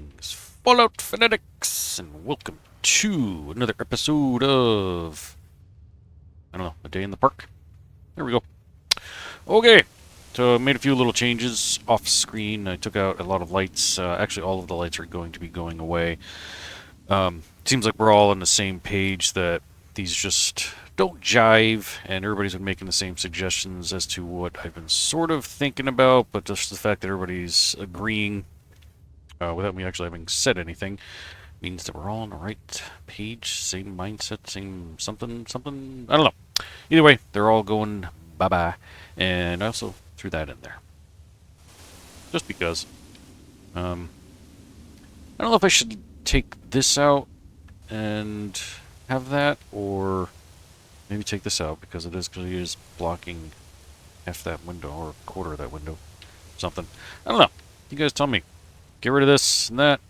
Greetings, Fallout Fanatics, and welcome to another episode of, I don't know, A Day in the Park? There we go. Okay, so I made a few little changes off screen. I took out a lot of lights. Actually, all of the lights are going to be going away. Seems like we're all on the same page that these just don't jive, and everybody's been making the same suggestions as to what I've been sort of thinking about, but just the fact that everybody's agreeing without me actually having said anything means that we're all on the right page, same mindset, same something. I don't know. Either way, they're all going bye-bye, and I also threw that in there. Just because. I don't know if I should take this out and have that, or maybe take this out because it is blocking half that window, or a quarter of that window. Something. I don't know. You guys tell me. Get rid of this and that.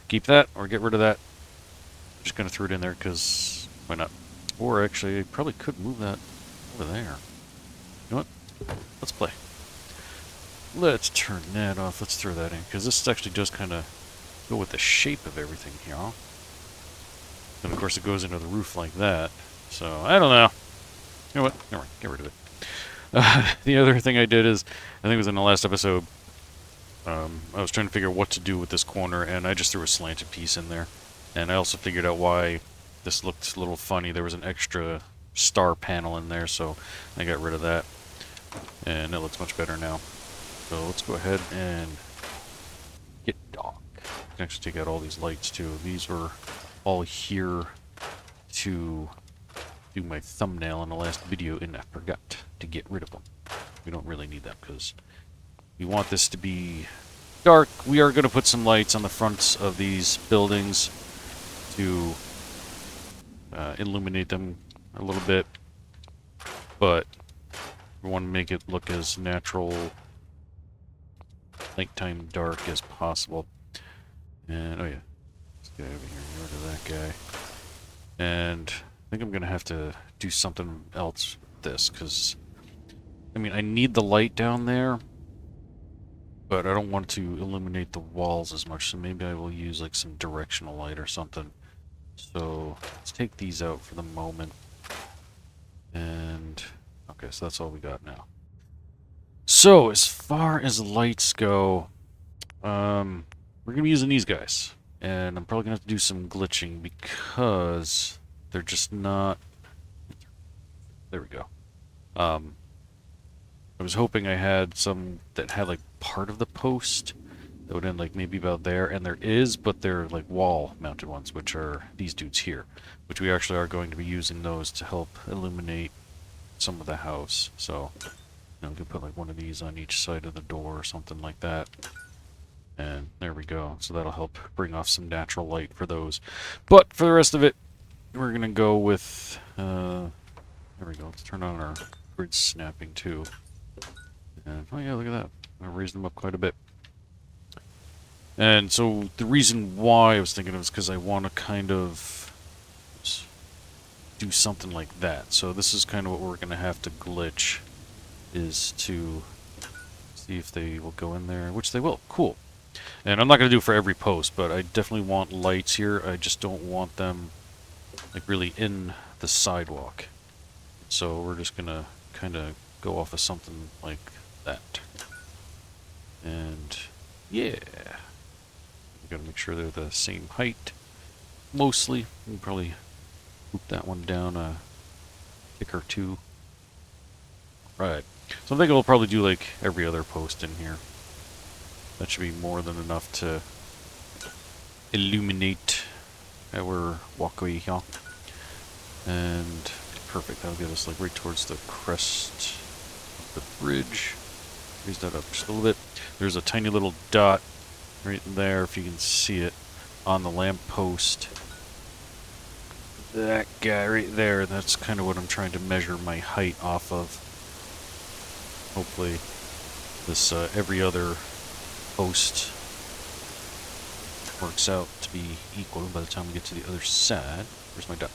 Keep that, or get rid of that. I'm just going to throw it in there because why not? Or actually, I probably could move that over there. You know what? Let's play. Let's turn that off. Let's throw that in because this actually does kind of go with the shape of everything here. And of course, it goes into the roof like that. So, I don't know. You know what? Never mind. Get rid of it. The other thing I did is, I think it was in the last episode, I was trying to figure out what to do with this corner, and I just threw a slanted piece in there. And I also figured out why this looked a little funny. There was an extra star panel in there, so I got rid of that. And it looks much better now. So let's go ahead and get dark. I can actually take out all these lights too. These were all here to do my thumbnail in the last video, and I forgot to get rid of them. We don't really need them because we want this to be dark. We are going to put some lights on the fronts of these buildings to illuminate them a little bit, but we want to make it look as natural, nighttime dark as possible. And, oh yeah, this guy over here, get rid of that guy. And I think I'm going to have to do something else with this, because, I mean, I need the light down there, but I don't want to illuminate the walls as much, so maybe I will use like some directional light or something. So let's take these out for the moment. And okay, so that's all we got now. So as far as lights go, we're gonna be using these guys, and I'm probably gonna have to do some glitching because they're just not. There we go. I was hoping I had some that had like part of the post that would end like maybe about there, and there is, but they're like wall mounted ones, which are these dudes here, which we actually are going to be using those to help illuminate some of the house. So, you know, we can put like one of these on each side of the door or something like that. And there we go. So that'll help bring off some natural light for those. But for the rest of it, we're gonna go with there we go. Let's turn on our grid snapping too. And, oh yeah, look at that. I raised them up quite a bit. And so the reason why I was thinking of is because I want to kind of do something like that. So this is kind of what we're going to have to glitch, is to see if they will go in there, which they will. Cool. And I'm not going to do it for every post, but I definitely want lights here. I just don't want them like really in the sidewalk. So we're just going to kind of go off of something like that. And yeah, we gotta make sure they're the same height. Mostly, we can probably move that one down a tick or two. Right. So I think we'll probably do like every other post in here. That should be more than enough to illuminate our walkway here. And perfect. That'll get us like right towards the crest of the bridge. Raise that up just a little bit. There's a tiny little dot right there, if you can see it, on the lamp post. That guy right there, that's kind of what I'm trying to measure my height off of. Hopefully this every other post works out to be equal by the time we get to the other side. Where's my dot?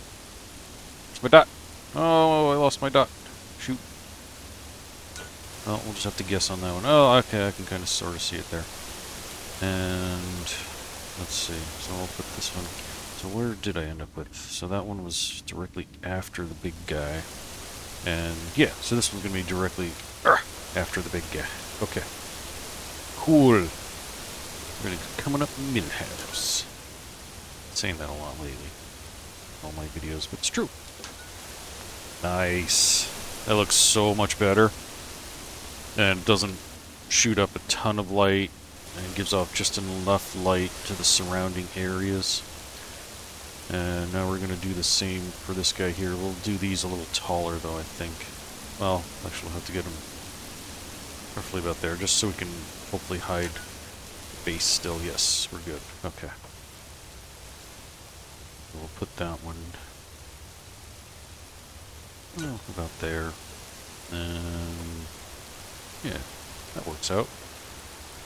Where's my dot? Oh, I lost my dot. Shoot. Well, we'll just have to guess on that one. Oh, okay, I can kind of sort of see it there. And let's see. So I'll put this one. So where did I end up with? So that one was directly after the big guy. And yeah, so this one's going to be directly after the big guy. Okay. Cool. Really coming up mid-house. Saying that a lot lately. All my videos, but it's true. Nice. That looks so much better. And it doesn't shoot up a ton of light. And gives off just enough light to the surrounding areas. And now we're going to do the same for this guy here. We'll do these a little taller though, I think. Well, actually we'll have to get them roughly about there, just so we can hopefully hide the base still. Yes, we're good. Okay. We'll put that one about there. And yeah, that works out.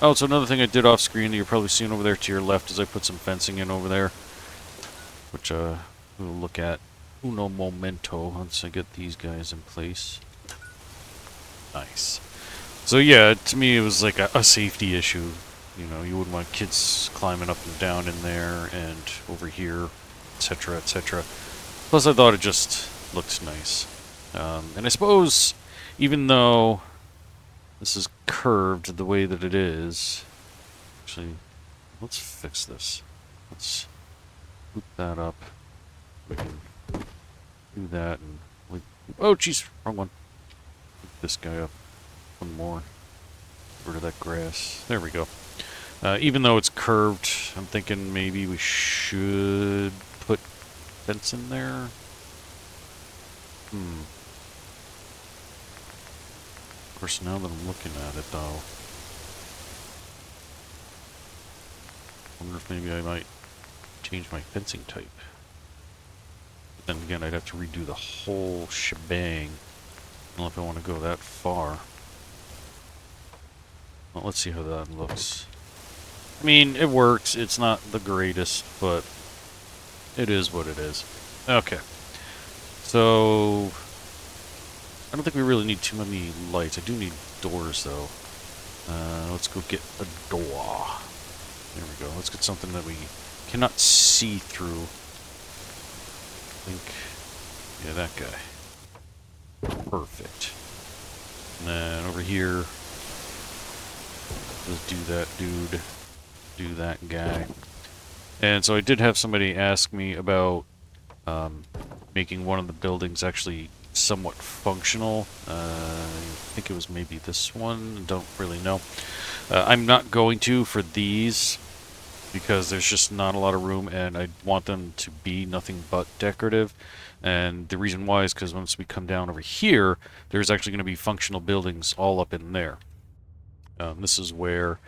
Oh, so another thing I did off screen that you're probably seeing over there to your left is I put some fencing in over there. Which we'll look at uno momento once I get these guys in place. Nice. So yeah, to me it was like a safety issue. You know, you wouldn't want kids climbing up and down in there and over here, etc., etc. Plus I thought it just looked nice. And I suppose, even though this is curved the way that it is... Actually, let's fix this. Let's boot that up. We can do that and... Oh, jeez, wrong one. Boot this guy up. One more. Get rid of that grass. There we go. Even though it's curved, I'm thinking maybe we should put fence in there. Of course, now that I'm looking at it, though, I wonder if maybe I might change my fencing type. But then again, I'd have to redo the whole shebang. I don't know if I want to go that far. Well, let's see how that looks. I mean, it works. It's not the greatest, but it is what it is. Okay. So, I don't think we really need too many lights. I do need doors, though. Let's go get a door. There we go. Let's get something that we cannot see through. I think, yeah, that guy. Perfect. And then over here, let's do that dude. Do that guy. And so I did have somebody ask me about making one of the buildings actually somewhat functional. I think it was maybe this one. Don't really know. I'm not going to for these because there's just not a lot of room, and I want them to be nothing but decorative. And the reason why is because once we come down over here, there's actually going to be functional buildings all up in there. This is where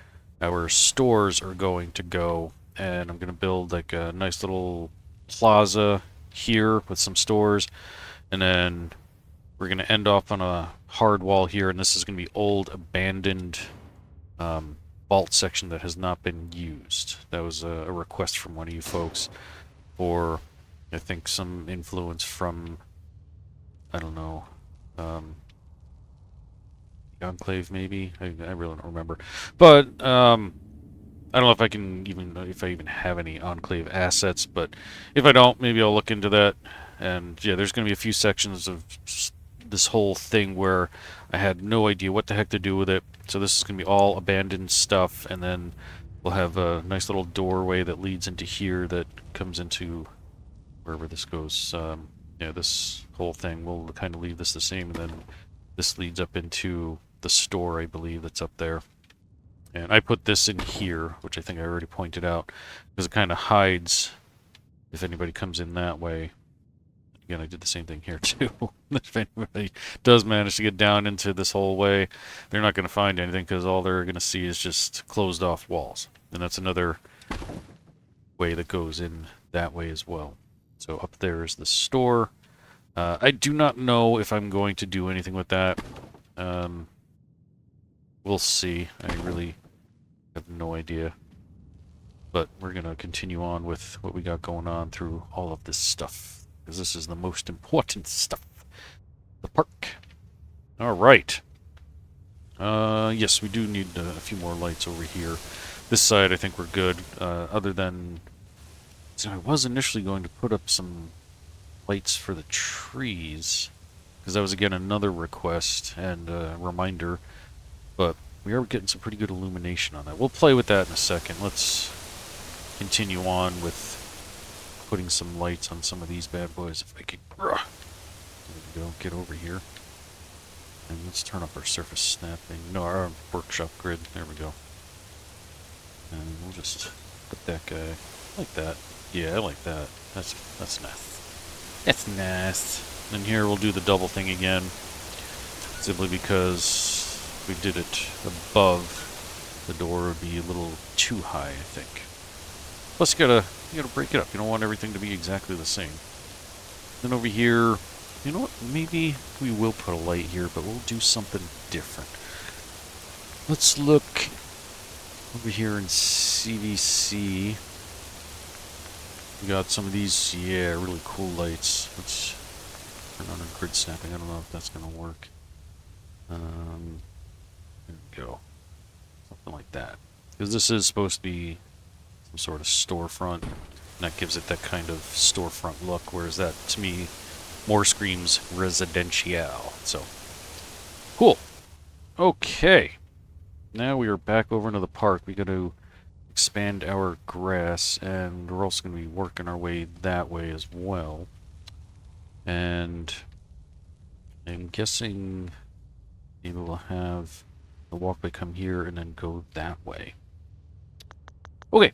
our stores are going to go, and I'm going to build like a nice little plaza here with some stores, and then we're going to end off on a hard wall here, and this is going to be old abandoned vault section that has not been used. That was a request from one of you folks for, I think, some influence from, I don't know, Enclave maybe? I really don't remember. But I don't know if I can even have any Enclave assets, but if I don't, maybe I'll look into that. And yeah, there's going to be a few sections of this whole thing where I had no idea what the heck to do with it. So this is going to be all abandoned stuff, and then we'll have a nice little doorway that leads into here that comes into wherever this goes. Yeah, this whole thing, we'll kind of leave this the same, and then this leads up into the store, I believe, that's up there. And I put this in here, which I think I already pointed out, because it kind of hides if anybody comes in that way. Again, I did the same thing here too. If anybody does manage to get down into this whole way, they're not going to find anything because all they're going to see is just closed off walls. And that's another way that goes in that way as well. So up there is the store. I do not know if I'm going to do anything with that. We'll see. I really have no idea. But we're going to continue on with what we got going on through all of this stuff, because this is the most important stuff. The park. Alright. Yes, we do need a few more lights over here. This side, I think we're good, other than... So I was initially going to put up some lights for the trees, because that was, again, another request and reminder, but we are getting some pretty good illumination on that. We'll play with that in a second. Let's continue on with putting some lights on some of these bad boys. If I can... There we go. Get over here. And let's turn up our surface snapping. No, our workshop grid. There we go. And we'll just put that guy like that. Yeah, I like that. That's nice. That's nice. And here we'll do the double thing again. Simply because if we did it above, the door would be a little too high, I think. Plus you gotta break it up. You don't want everything to be exactly the same. Then over here, you know what? Maybe we will put a light here, but we'll do something different. Let's look over here in CVC. We got some of these, yeah, really cool lights. Let's turn on our grid snapping. I don't know if that's gonna work. There we go. Something like that. Because this is supposed to be some sort of storefront, and that gives it that kind of storefront look, whereas that, to me, more screams residential. So, cool. Okay. Now we are back over into the park. We got to expand our grass, and we're also going to be working our way that way as well. And I'm guessing maybe we'll have the walkway come here and then go that way. Okay,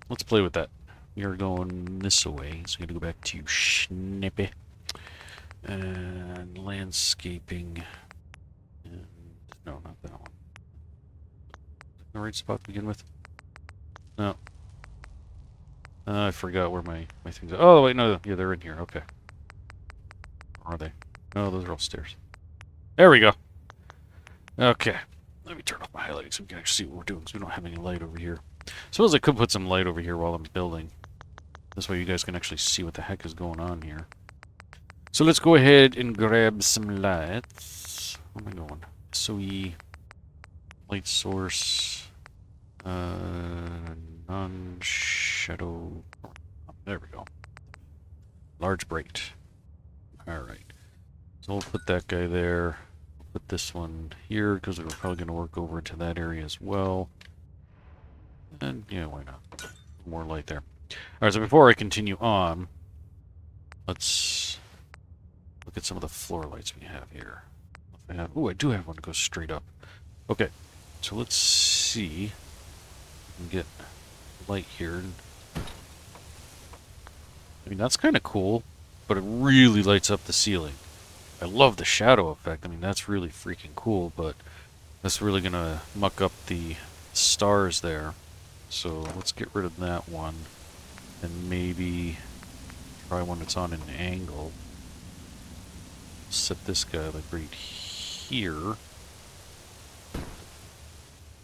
let's play with that. We are going this way, so I'm going to go back to Snappy. And landscaping. And no, not that one. The right spot to begin with? No. I forgot where my things are. Oh, wait, no. Yeah, they're in here. Okay. Or are they? No, those are all stairs. There we go. Okay. Let me turn off my highlighting so we can actually see what we're doing, because we don't have any light over here. Suppose I could put some light over here while I'm building. This way you guys can actually see what the heck is going on here. So let's go ahead and grab some lights. Where am I going? SOE light source. Non-shadow. There we go. Large bright. Alright. So we'll put that guy there. We'll put this one here because we're probably going to work over into that area as well. And yeah, why not? More light there. Alright, so before I continue on, let's look at some of the floor lights we have here. Oh, I do have one that goes straight up. Okay, so let's see. We can get light here. I mean, that's kind of cool, but it really lights up the ceiling. I love the shadow effect. I mean, that's really freaking cool, but that's really going to muck up the stars there. So let's get rid of that one and maybe try one that's on an angle. Set this guy like right here.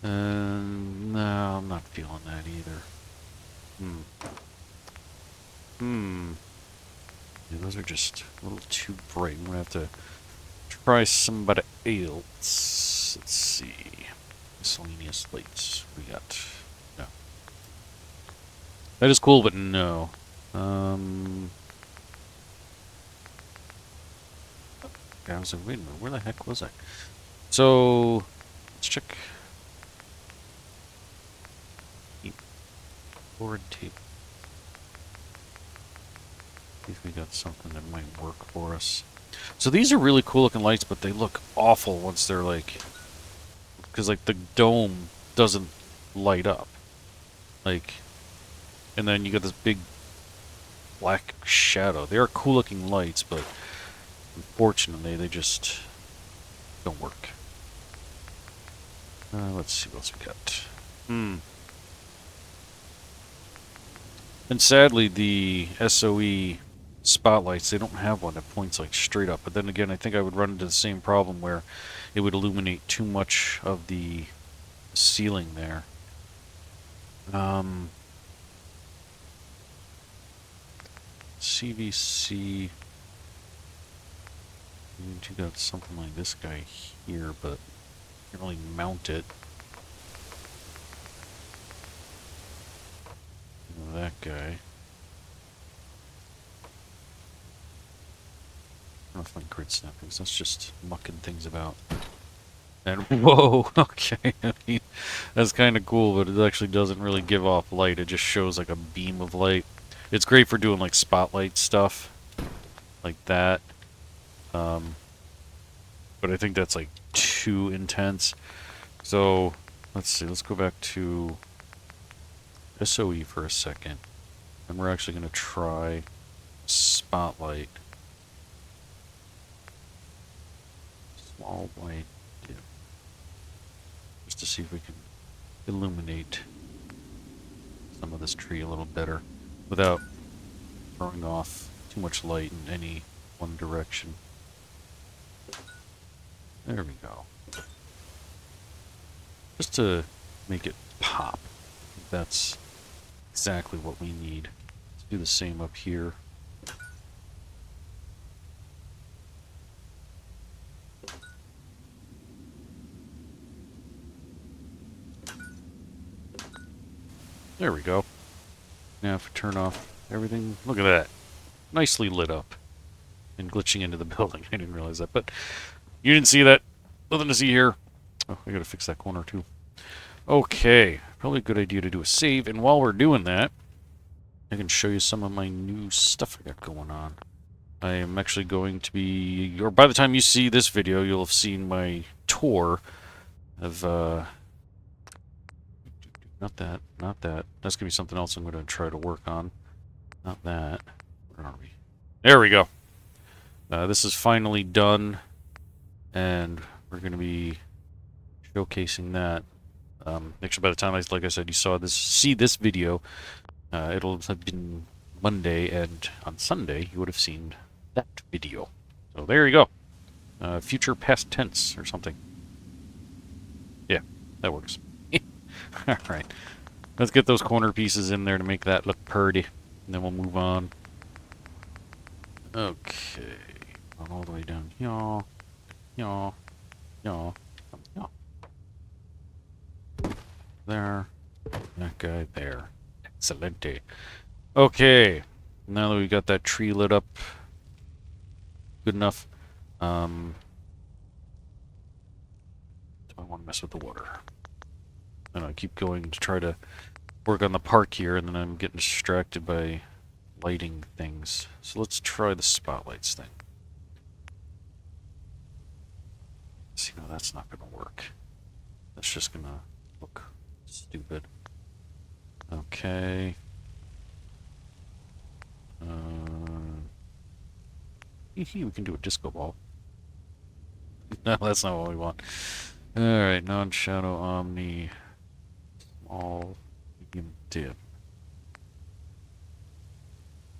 And no, I'm not feeling that either. Yeah, those are just a little too bright. I'm gonna have to try somebody else. Let's see. Miscellaneous lights. We got no. That is cool, but no. I was like, wait a minute, where the heck was I? So let's check. Board tape. See if we got something that might work for us. So these are really cool looking lights, but they look awful once they're like, because like the dome doesn't light up, like, and then you got this big black shadow. They are cool looking lights, but unfortunately they just don't work. Let's see what else we got. And sadly, the SOE spotlights, they don't have one that points like straight up. But then again, I think I would run into the same problem where it would illuminate too much of the ceiling there. CVC. You got something like this guy here, but you can't really mount it. guy. I don't know if I can grid snap because that's just mucking things about. And whoa, okay, I mean, that's kind of cool, but it actually doesn't really give off light. It just shows like a beam of light. It's great for doing like spotlight stuff, like that. But I think that's like too intense. So let's see. Let's go back to SOE for a second, and we're actually going to try spotlight. Small white dip. Just to see if we can illuminate some of this tree a little better without throwing off too much light in any one direction. There we go. Just to make it pop. That's exactly what we need. Let's do the same up here. There we go. Now if we turn off everything, look at that. Nicely lit up. And glitching into the building. I didn't realize that, but you didn't see that. Nothing to see here. Oh, I gotta fix that corner too. Okay, probably a good idea to do a save, and while we're doing that, I can show you some of my new stuff I got going on. I am actually going to be, or by the time you see this video, you'll have seen my tour of, not that, not that. That's gonna be something else I'm gonna try to work on. Not that. Where are we? There we go. This is finally done, and we're gonna be showcasing that. Actually, by the time, like I said, you see this video, it'll have been Monday, and on Sunday you would have seen that video. So there you go. Future past tense or something. Yeah, that works. Alright. Let's get those corner pieces in there to make that look pretty. And then we'll move on. Okay. Going all the way down. Yaw. Yaw. Yaw. Yaw. There. That guy there. Excelente. Okay. Now that we got that tree lit up good enough, do I want to mess with the water? And I keep going to try to work on the park here, and then I'm getting distracted by lighting things. So let's try the spotlights thing. See, no, that's not going to work. That's just going to look stupid. Okay. We can do a disco ball. No, that's not what we want. Alright, non-shadow omni. Small, medium dip.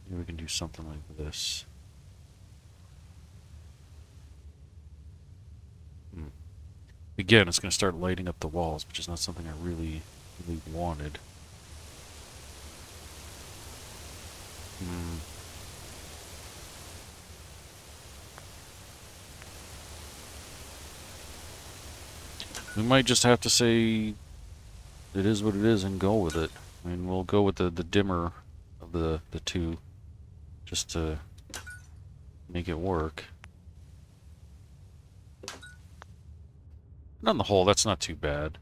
Maybe we can do something like this. Again, it's going to start lighting up the walls, which is not something I really wanted. We might just have to say it is what it is and go with it. I mean, we'll go with the dimmer of the two just to make it work. And on the whole, that's not too bad.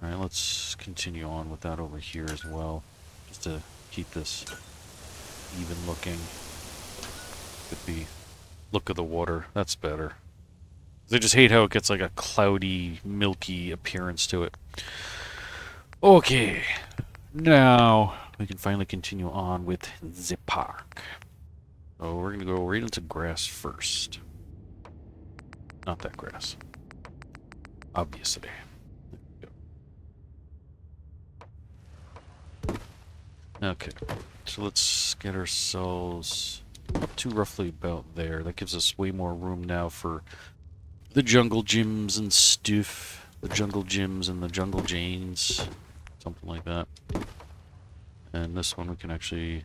Alright, let's continue on with that over here as well, just to keep this even looking. Could be look of the water. That's better. I just hate how it gets like a cloudy, milky appearance to it. Okay, now we can finally continue on with the park. So we're gonna go right into grass first. Not that grass. Obviously. Okay, so let's get ourselves up to roughly about there. That gives us way more room now for the jungle gyms and stuff. The jungle gyms and the jungle janes. Something like that. And this one we can actually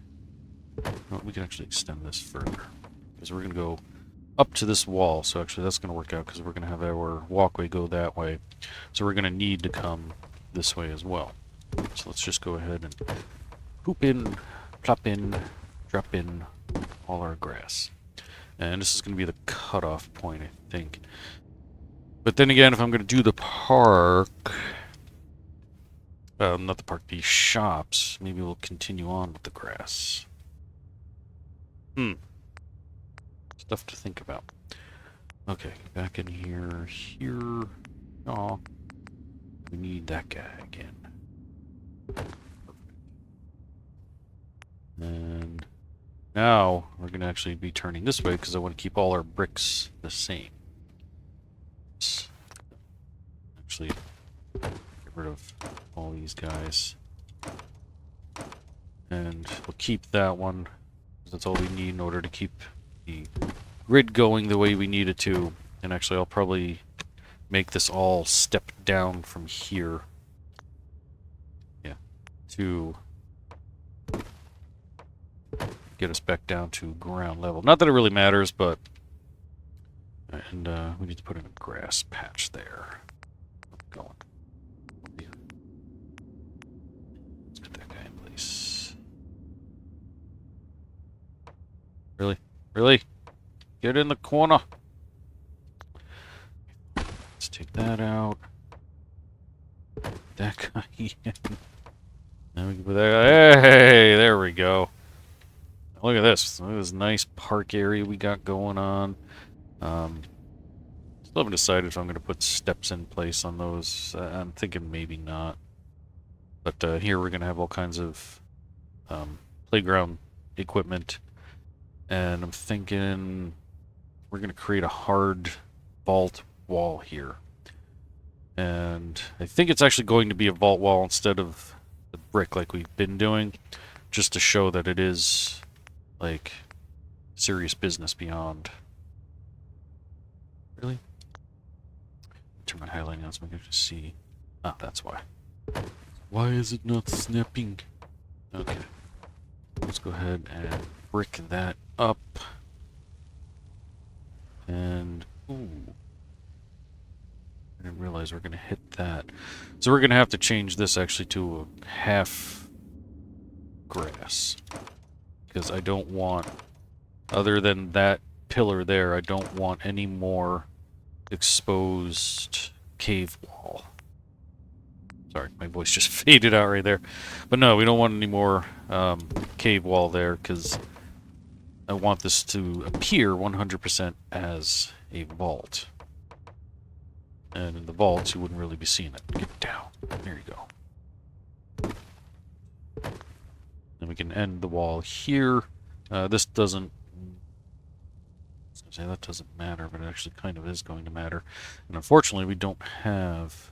extend this further. Because we're going to go up to this wall. So actually that's going to work out because we're going to have our walkway go that way. So we're going to need to come this way as well. So let's just go ahead and poop in, plop in, drop in all our grass. And this is going to be the cutoff point, I think. But then again, if I'm going to do the park... not the park, the shops, maybe we'll continue on with the grass. Stuff to think about. Okay, back in here. Oh, we need that guy again. Perfect. And now we're going to actually be turning this way because I want to keep all our bricks the same. Actually, get rid of all these guys. And we'll keep that one. That's all we need in order to keep the grid going the way we need it to. And actually, I'll probably make this all step down from here. Yeah. To get us back down to ground level. Not that it really matters, but... And we need to put in a grass patch there. Going. Let's get that guy in place. Really? Really? Get in the corner. Let's take that out. That guy in. Now we can put that guy. Hey, there we go. Look at this. Look at this nice park area we got going on. Still haven't decided if I'm going to put steps in place on those. I'm thinking maybe not. But here we're going to have all kinds of playground equipment. And I'm thinking we're going to create a hard vault wall here. And I think it's actually going to be a vault wall instead of the brick like we've been doing. Just to show that it is, like, serious business beyond. Really? Turn my highlighting on so I can just see. Ah, that's why. Why is it not snapping? Okay. Let's go ahead and brick that up. And, ooh. I didn't realize we're going to hit that. So we're going to have to change this actually to a half grass. Because I don't want, other than that pillar there, I don't want any more exposed cave wall. Sorry, my voice just faded out right there. But no, we don't want any more cave wall there because I want this to appear 100% as a vault. And in the vaults, you wouldn't really be seeing it. Get down. There you go. Then we can end the wall here. This doesn't... I was going to say that doesn't matter, but it actually kind of is going to matter. And unfortunately, we don't have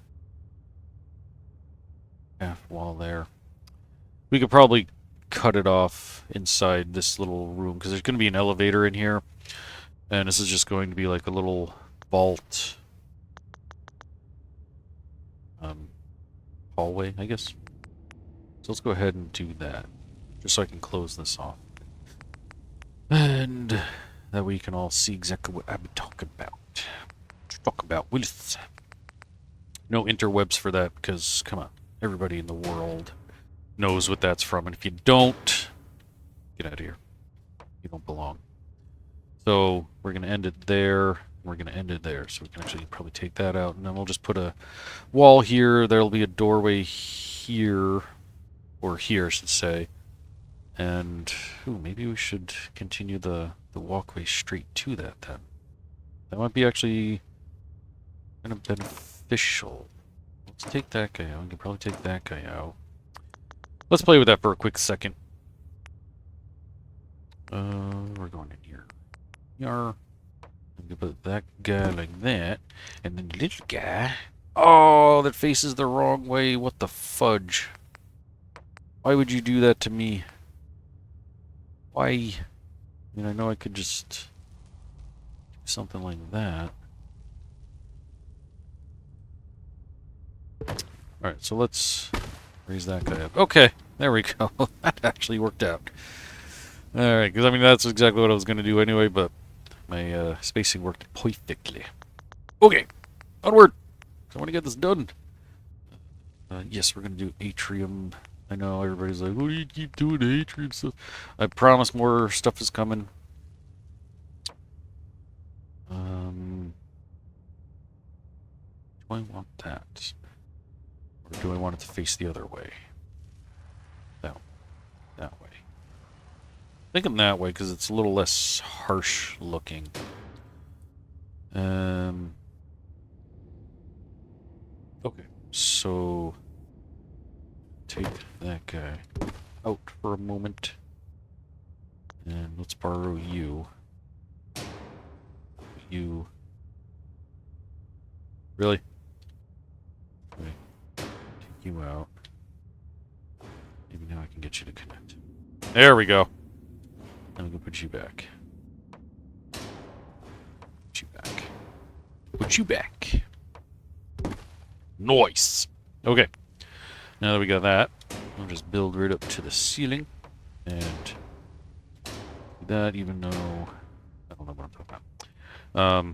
half wall there. We could probably cut it off inside this little room, because there's going to be an elevator in here. And this is just going to be like a little vault hallway, I guess. So let's go ahead and do that, just so I can close this off. And that way you can all see exactly what I've been talking about. Talk about with no interwebs for that, because, come on, everybody in the world knows what that's from. And if you don't, get out of here. You don't belong. So we're going to end it there. We're going to end it there. So we can actually probably take that out. And then we'll just put a wall here. There'll be a doorway here. Or here, I should say. And ooh, maybe we should continue the walkway straight to that then. That might be actually kind of beneficial. Let's take that guy out. We can probably take that guy out. Let's play with that for a quick second. We're going in here. Yar. We can put that guy like that. And then the little guy. Oh, that faces the wrong way. What the fudge? Why would you do that to me? Why? I mean, I know I could just do something like that. Alright, so let's raise that guy up. Okay, there we go. That actually worked out. Alright, because I mean, that's exactly what I was going to do anyway, but my spacing worked perfectly. Okay, onward! I want to get this done. Yes, we're going to do atrium I know everybody's like, what do you keep doing the atrium stuff? I promise more stuff is coming. Do I want that? Or do I want it to face the other way? That way. Thinking that way because it's a little less harsh looking. Okay, so take that guy out for a moment. And let's borrow you. You. Really? Okay. Take you out. Maybe now I can get you to connect. There we go. And we can put you back. Put you back. Put you back. Nice. Okay. Now that we got that, we'll just build right up to the ceiling. And do that, even though I don't know what I'm talking about.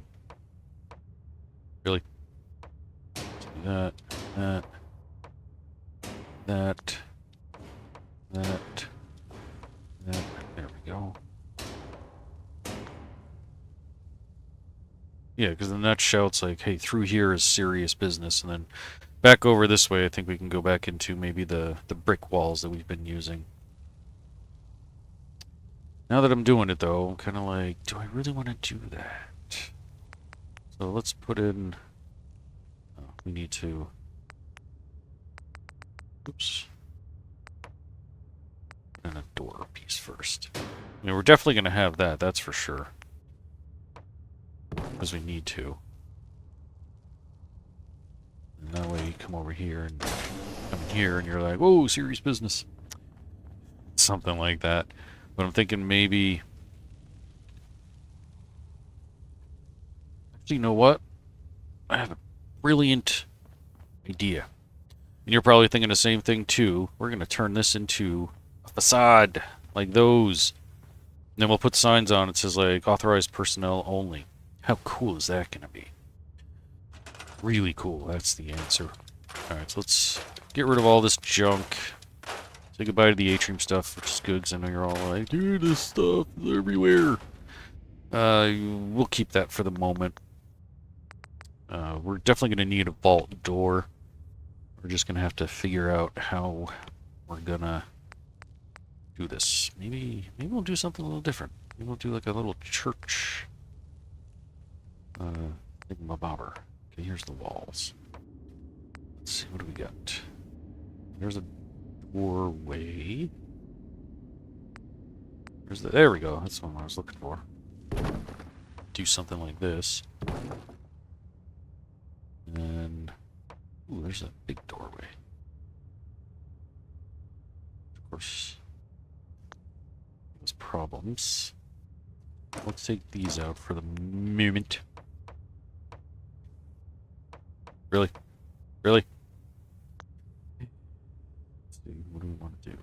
Really? Let's do that. That. There we go. Yeah, because then that shouts like, hey, through here is serious business. And then back over this way, I think we can go back into maybe the brick walls that we've been using. Now that I'm doing it, though, I'm kind of like, do I really want to do that? So let's put in... Oh, we need to... Oops. Put in a door piece first. I mean, we're definitely going to have that, that's for sure. Because we need to. And that way you come over here and come in here and you're like, whoa, serious business. Something like that. But I'm thinking maybe... Actually, you know what? I have a brilliant idea. And you're probably thinking the same thing too. We're going to turn this into a facade. Like those. And then we'll put signs on it says like, authorized personnel only. How cool is that going to be? Really cool. That's the answer. Alright, so let's get rid of all this junk. Say goodbye to the atrium stuff, which is good, because I know you're all like, dude, this stuff is everywhere. We'll keep that for the moment. We're definitely going to need a vault door. We're just going to have to figure out how we're going to do this. Maybe we'll do something a little different. Maybe we'll do like a little church... thingamabobber. Okay, here's the walls. Let's see, what do we got? There's a doorway. There we go. That's the one I was looking for. Do something like this. And then... Ooh, there's a big doorway. Of course... There's problems. Let's take these out for the moment. Really? Really? Let's see, what do we want to do?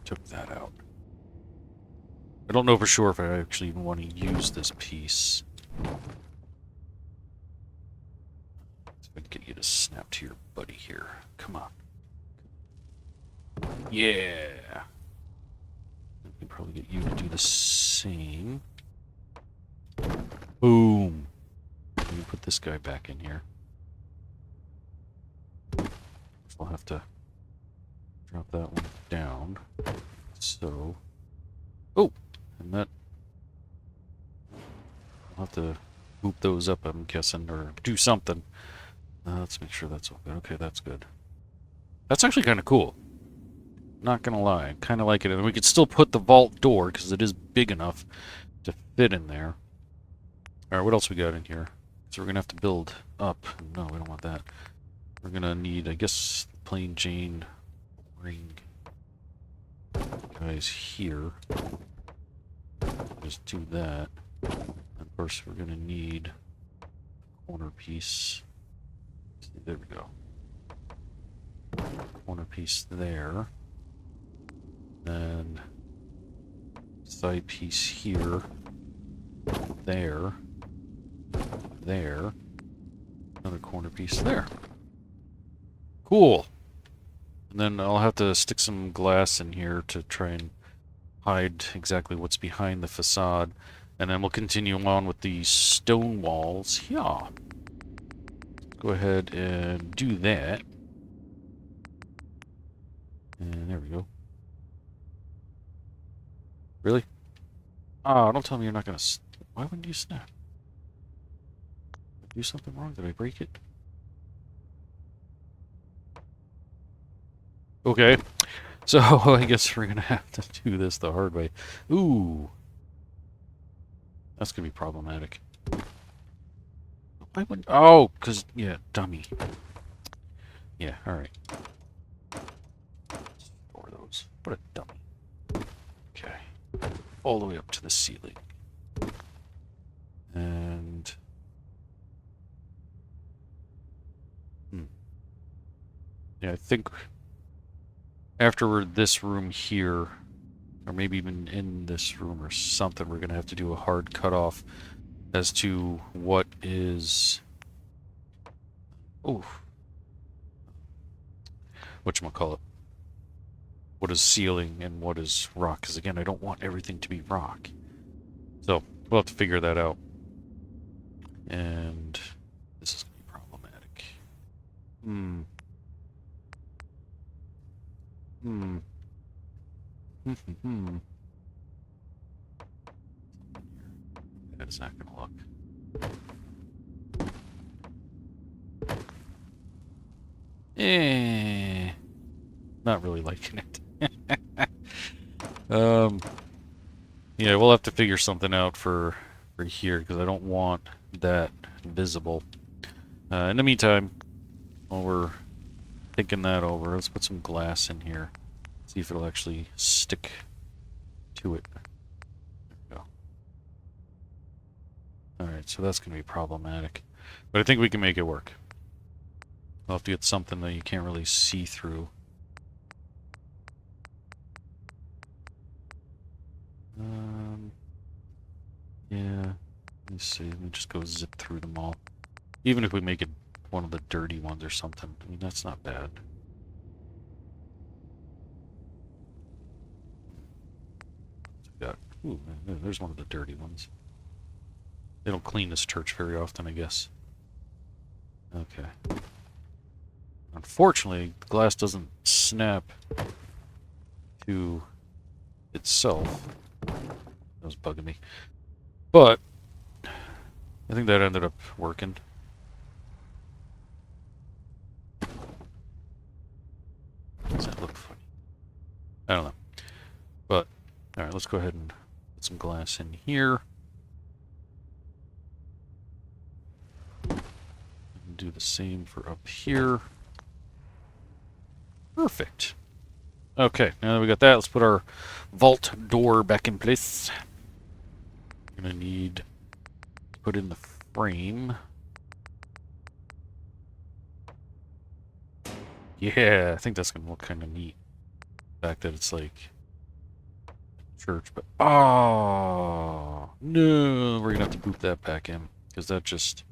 Took that out. I don't know for sure if I actually even want to use this piece. Let's see if I can get you to snap to your buddy here. Come on. Yeah! I can probably get you to do the same. Boom! Let me put this guy back in here. I'll have to drop that one down. So... Oh! And that... I'll have to boop those up, I'm guessing, or do something. Let's make sure that's all good. Okay, that's good. That's actually kind of cool. Not gonna lie, I kind of like it. And we could still put the vault door, because it is big enough to fit in there. Alright, what else we got in here? So we're gonna have to build up. No, we don't want that. We're gonna need, I guess, plain Jane ring guys here. Just do that. And of course, we're gonna need a corner piece. There we go. Corner piece there. Then side piece here. There. There. Another corner piece there. Cool. And then I'll have to stick some glass in here to try and hide exactly what's behind the facade. And then we'll continue on with the stone walls. Yeah. Go ahead and do that. And there we go. Really? Oh, don't tell me you're not gonna... Why wouldn't you snap? Did I do something wrong? Did I break it? Okay. So, I guess we're gonna have to do this the hard way. Ooh. That's gonna be problematic. Why would... Oh, because... Yeah, dummy. Yeah, alright. Store those. What a dummy. Okay. All the way up to the ceiling. And... Yeah, I think... After this room here, or maybe even in this room or something, we're going to have to do a hard cutoff as to what is... Oh. Whatchamacallit? What is ceiling and what is rock? Because again, I don't want everything to be rock. So, we'll have to figure that out. And this is going to be problematic. That is not going to look. Not really liking it. Yeah, we'll have to figure something out for here, because I don't want that visible. In the meantime, while we're thinking that over, let's put some glass in here. See if it'll actually stick to it. There we go. Alright, so that's going to be problematic. But I think we can make it work. I'll have to get something that you can't really see through. Yeah. Let me see. Let me just go zip through them all. Even if we make it one of the dirty ones or something. I mean, that's not bad. Got, ooh, there's one of the dirty ones. They don't clean this church very often, I guess. Okay. Unfortunately, the glass doesn't snap to itself. That was bugging me. But I think that ended up working. Does that look funny? I don't know. But, alright, let's go ahead and put some glass in here. And do the same for up here. Perfect. Okay, now that we got that, let's put our vault door back in place. We're gonna need to put in the frame. Yeah, I think that's gonna look kind of neat. The fact that it's like church, but oh no, we're gonna have to boot that back in because that just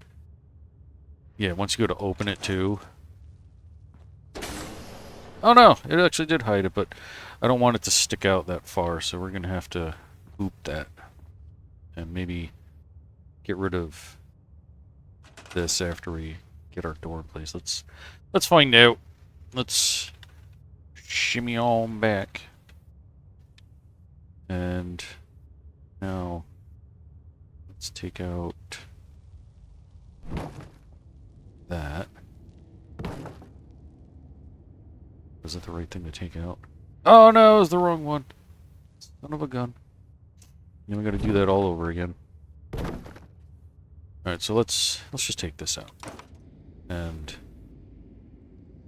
once you go to open it too. Oh no, it actually did hide it, but I don't want it to stick out that far, so we're gonna have to boot that and maybe get rid of this after we get our door in place. Let's find out. Let's shimmy on back. And now let's take out that. Was that the right thing to take out? Oh no, it was the wrong one. Son of a gun. Now we gotta do that all over again. Alright, so let's just take this out. And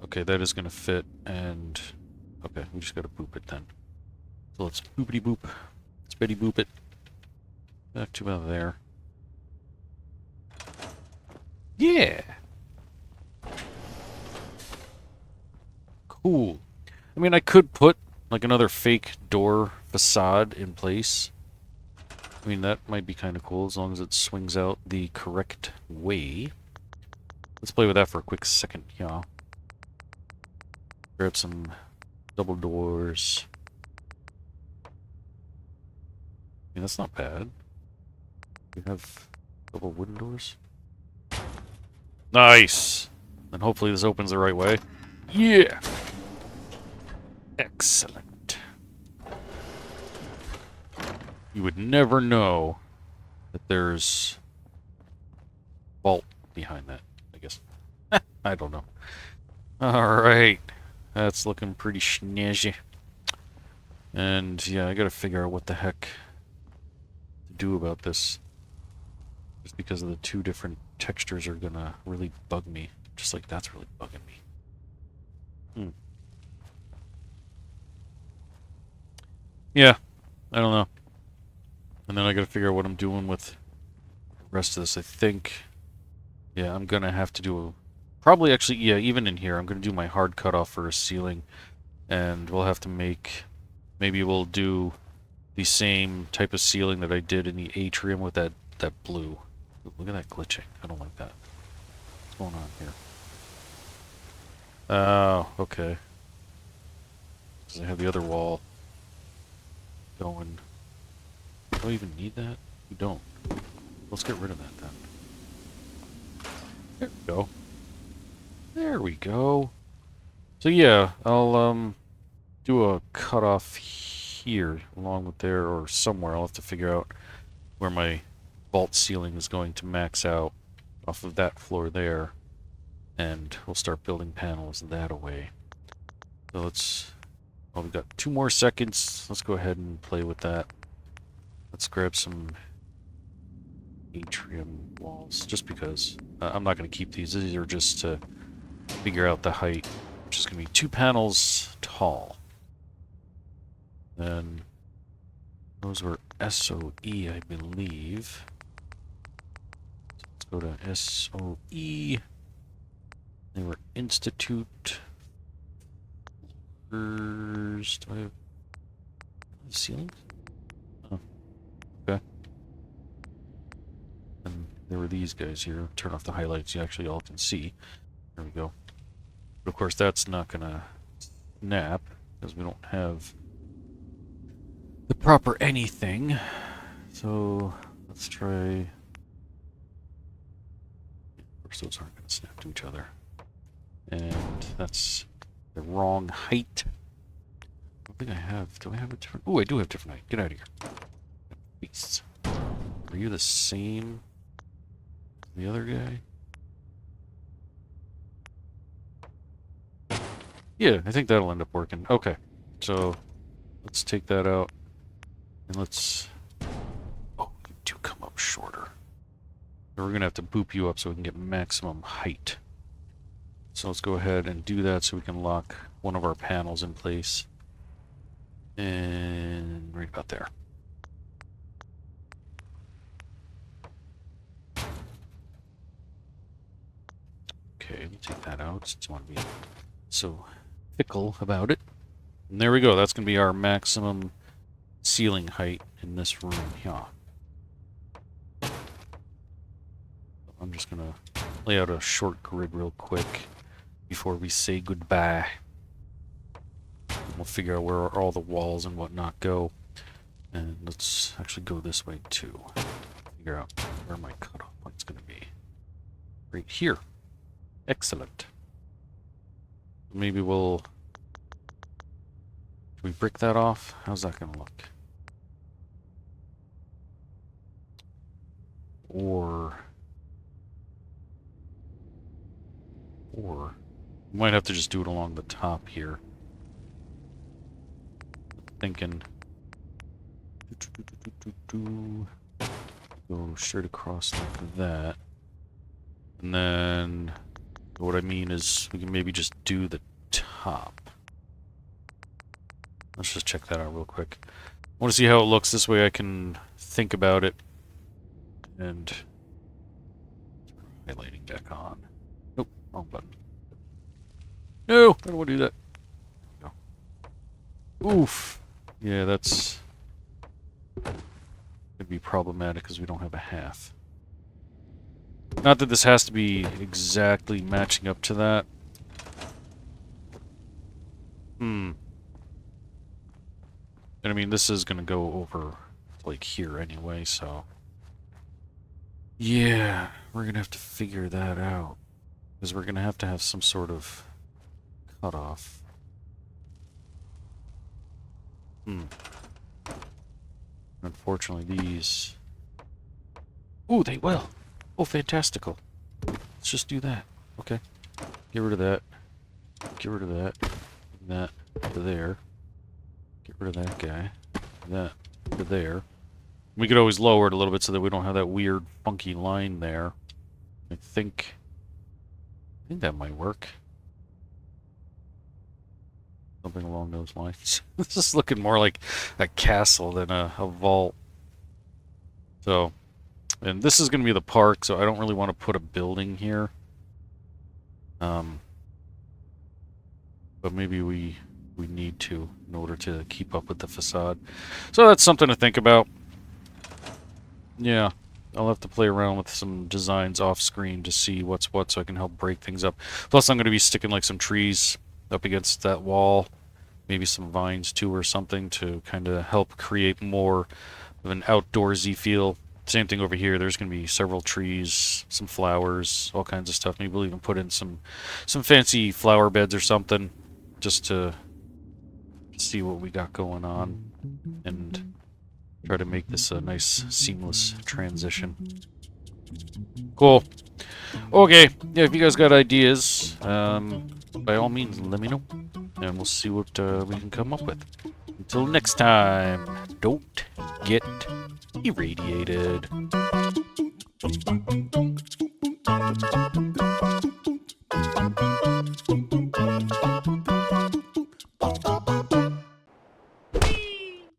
okay, that is gonna fit, and okay, we just gotta boop it then. So let's boopity boop. Let's Betty boop it. Back to about there. Yeah! Cool. I mean, I could put like another fake door facade in place. I mean, that might be kind of cool as long as it swings out the correct way. Let's play with that for a quick second, yeah. Grab some Double doors. I mean, that's not bad. We have double wooden doors. Nice! And hopefully this opens the right way. Yeah! Excellent. You would never know that there's vault behind that, I guess. I don't know. Alright. That's looking pretty snazzy. And yeah, I gotta figure out what the heck to do about this. Just because of the two different textures are gonna really bug me. Just like that's really bugging me. Yeah, I don't know. And then I gotta figure out what I'm doing with the rest of this. I think, yeah, I'm gonna have to do probably actually, yeah, even in here, I'm gonna do my hard cutoff for a ceiling. And we'll have to make, maybe we'll do the same type of ceiling that I did in the atrium with that blue. Look at that glitching. I don't like that. What's going on here? Oh, okay. Because I have the other wall going. Do I even need that? We don't. Let's get rid of that then. There we go. There we go. So yeah, I'll do a cutoff here along with there or somewhere. I'll have to figure out where my vault ceiling is going to max out off of that floor there. And we'll start building panels that away. So let's... well, we've got 2 more seconds. Let's go ahead and play with that. Let's grab some atrium walls, just because. I'm not going to keep these. These are just to figure out the height, which is going to be 2 panels tall. Then those were SOE, I believe. So let's go to SOE. They were Institute. Do I have ceilings? Oh, okay. And there were these guys here. Turn off the highlights, you actually all can see. There we go. But of course, that's not gonna snap because we don't have the proper anything. So let's try. Of course, those aren't gonna snap to each other. And that's the wrong height. I don't think I have. Do I have a different? Oh, I do have different height. Get out of here. Beasts. Are you the same as the other guy? Yeah, I think that'll end up working. Okay. So let's take that out. And let's... oh, you do come up shorter. So we're going to have to boop you up so we can get maximum height. So let's go ahead and do that so we can lock one of our panels in place. And right about there. Okay, we'll take that out. Just want to be so fickle about it. And there we go. That's going to be our maximum ceiling height in this room here. I'm just going to lay out a short grid real quick before we say goodbye. And we'll figure out where all the walls and whatnot go. And let's actually go this way too. Figure out where my cutoff point's going to be. Right here. Excellent. Maybe we'll... should we brick that off? How's that going to look? Or we might have to just do it along the top here. Thinking... go straight across like that. And then... what I mean is, we can maybe just do the top. Let's just check that out real quick. I want to see how it looks. This way I can think about it. And... highlighting back on. Nope, wrong button. No! I don't want to do that. There we go. Oof! Yeah, that's... could be problematic because we don't have a half. Not that this has to be exactly matching up to that. And I mean, this is going to go over, like, here anyway, so... Yeah, we're going to have to figure that out. Because we're going to have some sort of cutoff. Unfortunately, these... Ooh, they will! Oh, fantastical. Let's just do that. Okay. Get rid of that. Get rid of that. That to there. Get rid of that guy. That to there. We could always lower it a little bit so that we don't have that weird, funky line there. I think that might work. Something along those lines. This is looking more like a castle than a vault. So, and this is going to be the park, so I don't really want to put a building here. But maybe we need to in order to keep up with the facade. So that's something to think about. Yeah, I'll have to play around with some designs off screen to see what's what so I can help break things up. Plus I'm going to be sticking like some trees up against that wall. Maybe some vines too or something to kind of help create more of an outdoorsy feel. Same thing over here. There's going to be several trees, some flowers, all kinds of stuff. Maybe we'll even put in some fancy flower beds or something just to see what we got going on and try to make this a nice seamless transition. Cool. Okay, yeah, if you guys got ideas, by all means let me know and we'll see what we can come up with. Until next time, don't get irradiated.